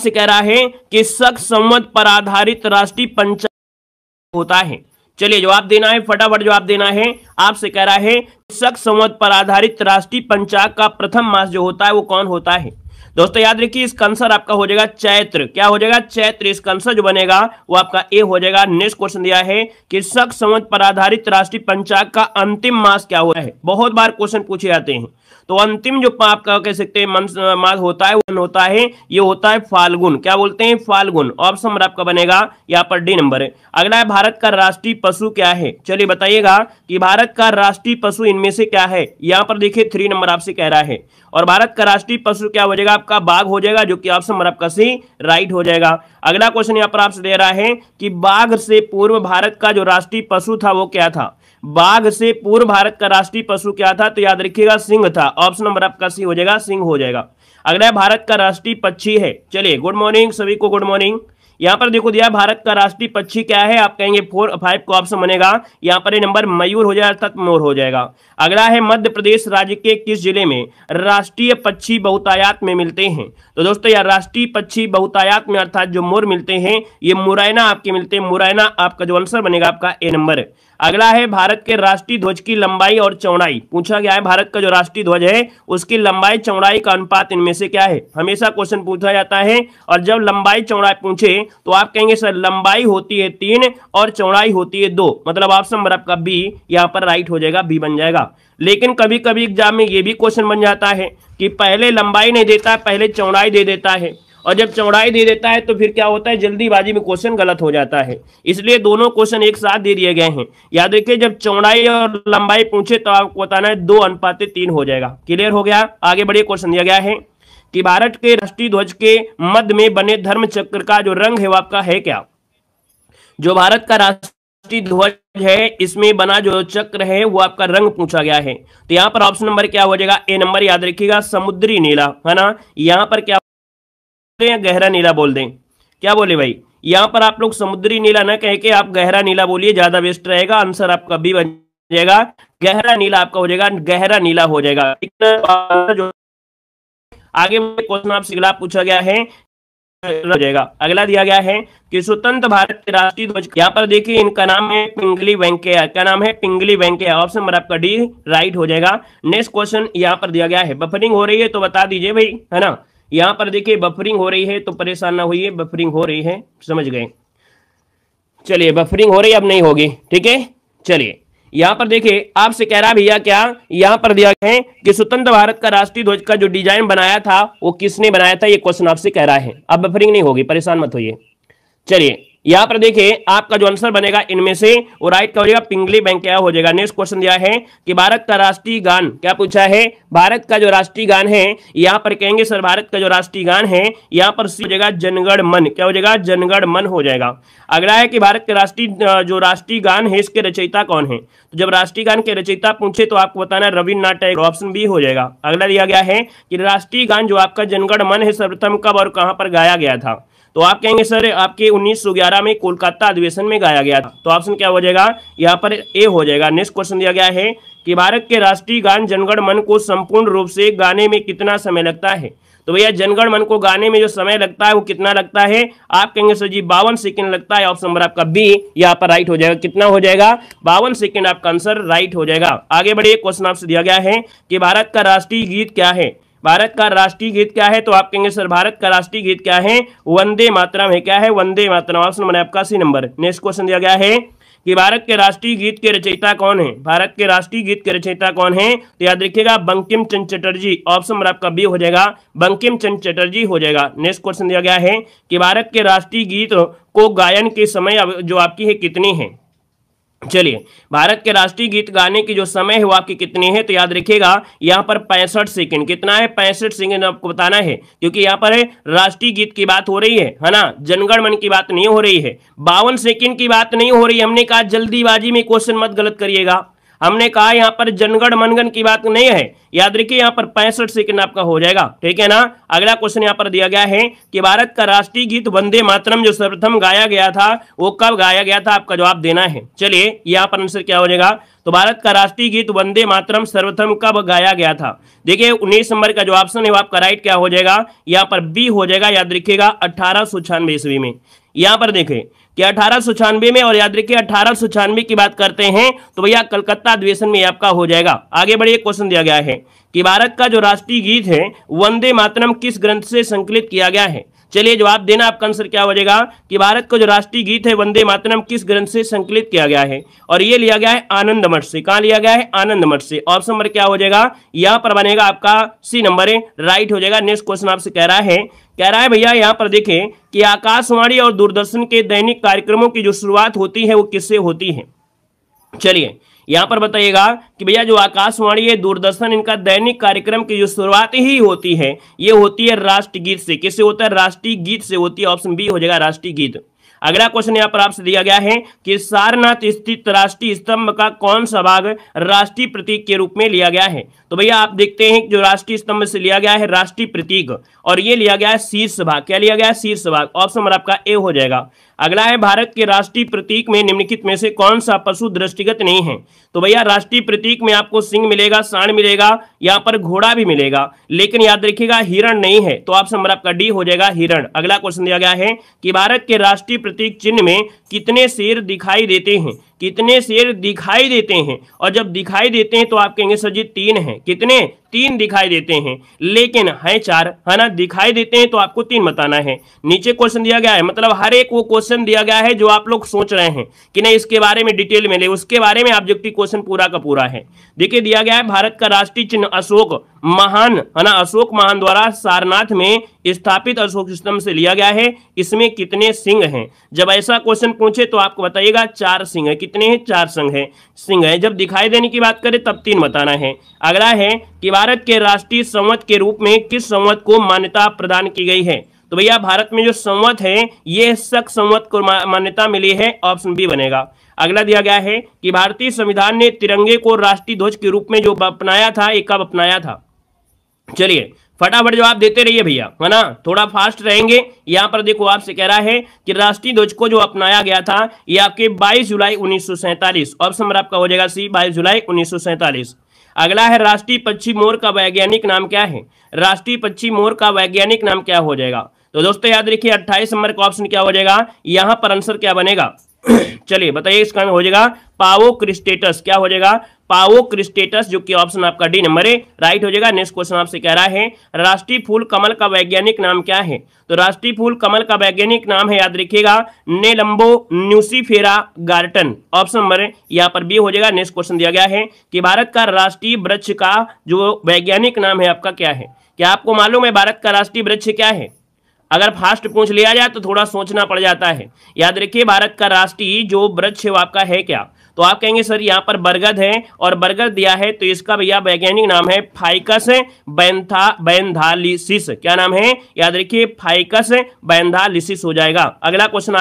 आपसे कह रहा है कि शक संवत पर आधारित राष्ट्रीय पंचांग होता है। चलिए जवाब देना है, फटाफट जवाब देना है। आपसे कह रहा है शक संवत पर आधारित राष्ट्रीय पंचांग का प्रथम मास जो होता है वो कौन होता है? दोस्तों याद रखिए इसका आंसर आपका हो जाएगा चैत्र। क्या हो जाएगा? चैत्र। इसका आंसर जो बनेगा वो आपका ए हो जाएगा। नेक्स्ट क्वेश्चन दिया है कि शक संवत पर आधारित राष्ट्रीय पंचांग का अंतिम मास क्या होता है? बहुत बार क्वेश्चन पूछे जाते हैं। तो अंतिम जो आपका कह सकते हैं मास होता है वो होता है, ये होता है फाल्गुन। क्या बोलते हैं? फाल्गुन। ऑप्शन नंबर आपका बनेगा यहाँ पर डी नंबर। अगला है भारत का राष्ट्रीय पशु क्या है? चलिए बताइएगा कि भारत का राष्ट्रीय पशु इनमें से क्या है? यहाँ पर देखिए 3 नंबर आपसे कह रहा है। और भारत का राष्ट्रीय पशु क्या हो जाएगा? आपका बाघ हो जाएगा, जो कि ऑप्शन नंबर आपका सी राइट हो जाएगा। अगला क्वेश्चन यहाँ पर आपसे दे रहा है कि बाघ से पूर्व भारत का जो राष्ट्रीय पशु था वो क्या था? बाघ से पूर्व भारत का राष्ट्रीय पशु क्या था? तो याद रखिएगा सिंह था। ऑप्शन नंबर आपका सी हो जाएगा, सिंह हो जाएगा। अगला भारत का राष्ट्रीय पक्षी है। चलिए गुड मॉर्निंग सभी को, गुड मॉर्निंग। यहाँ पर देखो दिया भारत का राष्ट्रीय पक्षी क्या है? आप कहेंगे 4 5 का ऑप्शन बनेगा। यहाँ पर ये नंबर मयूर हो जाएगा अर्थात मोर हो जाएगा। अगला है मध्य प्रदेश राज्य के किस जिले में राष्ट्रीय पक्षी बहुतायत में मिलते हैं? तो दोस्तों यार राष्ट्रीय पक्षी बहुतायत में अर्थात जो मोर मिलते हैं ये मुरैना आपके मिलते हैं। मुरैना आपका जो आंसर बनेगा आपका ए नंबर। अगला है भारत के राष्ट्रीय ध्वज की लंबाई और चौड़ाई। पूछा गया है भारत का जो राष्ट्रीय ध्वज है उसकी लंबाई चौड़ाई का अनुपात इनमें से क्या है? हमेशा क्वेश्चन पूछा जाता है। और जब लंबाई चौड़ाई पूछे तो आप कहेंगे सर लंबाई होती है 3 और चौड़ाई होती है 2, मतलब ऑप्शन नंबर आपका बी यहाँ पर राइट हो जाएगा, बी बन जाएगा। लेकिन कभी कभी एग्जाम में ये भी क्वेश्चन बन जाता है कि पहले लंबाई नहीं देता, पहले चौड़ाई दे देता है। और जब चौड़ाई दे देता है तो फिर क्या होता है? जल्दीबाजी में क्वेश्चन गलत हो जाता है। इसलिए दोनों क्वेश्चन एक साथ दे दिए गए हैं। याद रखिए जब चौड़ाई और लंबाई पूछे तो आपको बताना है 2:3 हो जाएगा। क्लियर हो गया? आगे बढ़िए। क्वेश्चन दिया गया है कि भारत के राष्ट्रीय ध्वज के मध्य में बने धर्म चक्र का जो रंग है वो आपका है क्या? जो भारत का राष्ट्रीय ध्वज है इसमें बना जो चक्र है वो आपका रंग पूछा गया है। तो यहाँ पर ऑप्शन नंबर क्या हो जाएगा? ए नंबर। याद रखिएगा समुद्री नीला, है ना। यहाँ पर क्या या गहरा नीला बोल दें? क्या बोले भाई? यहाँ पर आप लोग समुद्री नीला ना कह के आप गहरा नीला बोलिए, ज्यादा बेस्ट रहेगा। आंसर आपका बी बन जाएगा। गहरा नीला आपका हो जाएगा, गहरा नीला हो जाएगा। आगे क्वेश्चन आपसे अगला पूछा गया है हो जाएगा। अगला दिया गया है कि स्वतंत्र भारत के राष्ट्रीय ध्वज, यहाँ पर देखिए इनका नाम है पिंगली वेंकैया। क्या नाम है? पिंगली वेंकैया। ऑप्शन नंबर आपका डी राइट हो जाएगा। नेक्स्ट क्वेश्चन यहाँ पर दिया गया है बफरिंग हो रही है तो बता दीजिए भाई, है ना। यहाँ पर देखिए बफरिंग हो रही है तो परेशान ना होइए, बफरिंग हो रही है, समझ गए। चलिए बफरिंग हो रही है, अब नहीं होगी, ठीक है। चलिए यहाँ पर देखिए आपसे कह रहा भैया क्या यहाँ पर दिया है कि स्वतंत्र भारत का राष्ट्रीय ध्वज का जो डिजाइन बनाया था वो किसने बनाया था? ये क्वेश्चन आपसे कह रहा है। अब बफरिंग नहीं होगी, परेशान मत होइए। चलिए यहाँ पर देखिए आपका जो आंसर बनेगा इनमें से वो राइट का हो जाएगा, पिंगली वेंकैया हो जाएगा। नेक्स्ट क्वेश्चन दिया है कि भारत का राष्ट्रीय गान क्या पूछा है? भारत का जो राष्ट्रीय गान है यहाँ पर कहेंगे सर भारत का जो राष्ट्रीय गान है यहाँ पर हो जाएगा जनगण मन। क्या हो जाएगा? जनगण मन हो जाएगा। अगला है कि भारत के राष्ट्रीय जो राष्ट्रीय गान है इसके रचयिता कौन है? तो जब राष्ट्रीय गान के रचयिता पूछे तो आपको बताना रविन्द्रनाथ टैगोर। ऑप्शन बी हो जाएगा। अगला दिया गया है कि राष्ट्रीय गान जो आपका जनगण मन है सर्वप्रथम कब और कहां पर गाया गया था? तो आप कहेंगे सर आपके 1911 में कोलकाता अधिवेशन में गाया गया था। तो ऑप्शन क्या हो जाएगा? यहाँ पर ए हो जाएगा। नेक्स्ट क्वेश्चन दिया गया है कि भारत के राष्ट्रीय गान जनगण मन को संपूर्ण रूप से गाने में कितना समय लगता है? तो भैया जनगण मन को गाने में जो समय लगता है वो कितना लगता है? आप कहेंगे सर जी 52 सेकंड लगता है। ऑप्शन नंबर आपका बी यहाँ पर राइट हो जाएगा। कितना हो जाएगा? 52 सेकंड आपका आंसर राइट हो जाएगा। आगे बढ़िए। क्वेश्चन आपसे दिया गया है कि भारत का राष्ट्रीय गीत क्या है? भारत का राष्ट्रीय गीत क्या है? तो आप कहेंगे सर भारत का राष्ट्रीय गीत क्या है? वंदे मातरम है। क्या है? वंदे मातरम। ऑप्शन नंबर आपका सी नंबर। नेक्स्ट क्वेश्चन दिया गया है कि भारत के राष्ट्रीय गीत के रचयिता कौन है? भारत के राष्ट्रीय गीत के रचयिता कौन है? तो याद रखिएगा बंकिम चंद्र चटर्जी। ऑप्शन नंबर आपका बी हो जाएगा, बंकिम चंद्र चटर्जी हो जाएगा। नेक्स्ट क्वेश्चन दिया गया है कि भारत के राष्ट्रीय गीत को गायन के समय जो आपकी है कितनी है? चलिए भारत के राष्ट्रीय गीत गाने की जो समय है वो आपकी कितनी है? तो याद रखिएगा यहाँ पर 65 सेकंड। कितना है? 65 सेकंड आपको बताना है, क्योंकि यहाँ पर राष्ट्रीय गीत की बात हो रही है ना, जनगण मन की बात नहीं हो रही है। 52 सेकंड की बात नहीं हो रही है। हमने कहा जल्दीबाजी में क्वेश्चन मत गलत करिएगा। हमने कहा यहाँ पर जनगण मनगण की बात नहीं है, याद रखिए यहाँ पर 65 सेकंड आपका हो जाएगा, ठीक है ना। अगला क्वेश्चन यहाँ पर दिया गया है कि भारत का राष्ट्रीय गीत वंदे मातरम जो सर्वप्रथम गाया गया था वो कब गाया गया था, आपका जवाब देना है। चलिए यहाँ पर आंसर क्या हो जाएगा, तो भारत का राष्ट्रीय गीत वंदे मातरम सर्वप्रथम कब गाया गया था। देखिए 19 नंबर का जो ऑप्शन है वो आपका राइट क्या हो जाएगा, यहाँ पर बी हो जाएगा, याद रखिएगा 1896 ईस्वी में। यहाँ पर देखें कि 1896 में, और याद रखिए 1896 की बात करते हैं तो भैया कलकत्ता अधिवेशन में आपका हो जाएगा। आगे बढ़िए, क्वेश्चन दिया गया है कि भारत का जो राष्ट्रीय गीत है वंदे मातरम किस ग्रंथ से संकलित किया गया है। चलिए जवाब देना, आपका आंसर क्या हो जाएगा कि भारत का जो राष्ट्रीय गीत है वंदे मातरम किस ग्रंथ से संकलित किया गया है, और ये लिया गया है आनंद मठ से। कहां लिया गया है, आनंद मठ से। ऑप्शन नंबर क्या हो जाएगा, यहां पर बनेगा आपका सी नंबर है, राइट हो जाएगा। नेक्स्ट क्वेश्चन आपसे कह रहा है भैया यहाँ पर देखें कि आकाशवाणी और दूरदर्शन के दैनिक कार्यक्रमों की जो शुरुआत होती है वो किससे होती है। चलिए यहां पर बताइएगा कि भैया जो आकाशवाणी है दूरदर्शन इनका दैनिक कार्यक्रम की जो शुरुआत ही होती है ये होती है राष्ट्रीय गीत से। किससे होता है, राष्ट्रीय गीत से होती है। ऑप्शन बी हो जाएगा राष्ट्रीय गीत। अगला क्वेश्चन यहाँ पर आपसे दिया गया है कि सारनाथ स्थित राष्ट्रीय स्तंभ का कौन सा भाग राष्ट्रीय प्रतीक के रूप में लिया गया है। तो भैया आप देखते हैं कि जो राष्ट्रीय स्तंभ से लिया गया है राष्ट्रीय प्रतीक, और ये लिया गया है शीर्ष भाग। क्या लिया गया है, शीर्ष भाग। ऑप्शन नंबर आपका ए हो जाएगा। अगला है भारत के राष्ट्रीय प्रतीक में निम्नलिखित में से कौन सा पशु दृष्टिगत नहीं है। तो भैया राष्ट्रीय प्रतीक में आपको सिंह मिलेगा, सांड मिलेगा, यहाँ पर घोड़ा भी मिलेगा, लेकिन याद रखिएगा हिरण नहीं है। तो ऑप्शन नंबर आपका डी हो जाएगा, हिरण। अगला क्वेश्चन दिया गया है कि भारत के राष्ट्रीय प्रतीक चिन्ह में कितने शेर दिखाई देते हैं। कितने शेर दिखाई देते हैं, और जब दिखाई देते हैं तो आप कहेंगे सर जी 3 हैं। कितने, 3 दिखाई देते हैं, लेकिन है 4, है ना। दिखाई देते हैं तो आपको 3 बताना है। नीचे क्वेश्चन दिया गया है, मतलब हर एक वो क्वेश्चन दिया गया है जो आप लोग सोच रहे हैं कि नहीं इसके बारे में डिटेल में ले, उसके बारे में ऑब्जेक्टिव क्वेश्चन पूरा का पूरा है। देखिए दिया गया है भारत का राष्ट्रीय चिन्ह अशोक महान, है ना, अशोक महान द्वारा सारनाथ में स्थापित अशोक स्तंभ से लिया गया है। इसमें कितने सिंह हैं। जब ऐसा क्वेश्चन पूछे तो आपको बताइएगा 4 सिंह है। कितने हैं, 4 सिंह है। जब दिखाई देने की बात करें तब 3 बताना है। अगला है कि भारत के राष्ट्रीय संवत के रूप में किस संवत को मान्यता प्रदान की गई है। तो भैया भारत में जो संवत है ये शक संवत को मान्यता मिली है। ऑप्शन बी बनेगा। अगला दिया गया है कि भारतीय संविधान ने तिरंगे को राष्ट्रीय ध्वज के रूप में जो अपनाया था ये कब अपनाया था। चलिए फटाफट जवाब देते रहिए भैया, है ना, थोड़ा फास्ट रहेंगे। यहां पर देखो आपसे कह रहा है कि राष्ट्रीय ध्वज को जो अपनाया गया था ये आपके 22 जुलाई 1947। ऑप्शन नंबर आपका हो जाएगा सी, 22 जुलाई 1947। अगला है राष्ट्रीय पक्षी मोर का वैज्ञानिक नाम क्या है। राष्ट्रीय पक्षी मोर का वैज्ञानिक नाम क्या हो जाएगा। तो दोस्तों याद रखिए 28 नंबर का ऑप्शन क्या हो जाएगा, यहां पर आंसर क्या बनेगा चलिए बताइए, इसका हो जाएगा पावोक्रिस्टेटस। क्या हो जाएगा, पावोक्रिस्टेटस, जो कि ऑप्शन आपका डी नंबर है, राइट हो जाएगा। नेक्स्ट क्वेश्चन आपसे कह रहा है राष्ट्रीय फूल कमल का वैज्ञानिक नाम क्या है। तो राष्ट्रीय फूल कमल का वैज्ञानिक नाम है, याद रखिएगा, नेलंबो न्यूसीफेरा गार्टन। ऑप्शन नंबर यहाँ पर बी हो जाएगा। नेक्स्ट क्वेश्चन दिया गया है कि भारत का राष्ट्रीय वृक्ष का जो वैज्ञानिक नाम है आपका क्या है। क्या आपको मालूम है भारत का राष्ट्रीय वृक्ष क्या है। अगर फास्ट पूछ लिया जाए तो थोड़ा सोचना पड़ जाता है। याद रखिए भारत का राष्ट्रीय जो वृक्ष है वो आपका है क्या। तो आप कहेंगे सर यहाँ पर बरगद है, और बरगद दिया है तो इसका भैया वैज्ञानिक नाम है फाइकस बैंथालिसिस। क्या नाम है, याद रखिए फाइकस बैंथालिसिस हो जाएगा। अगला क्वेश्चन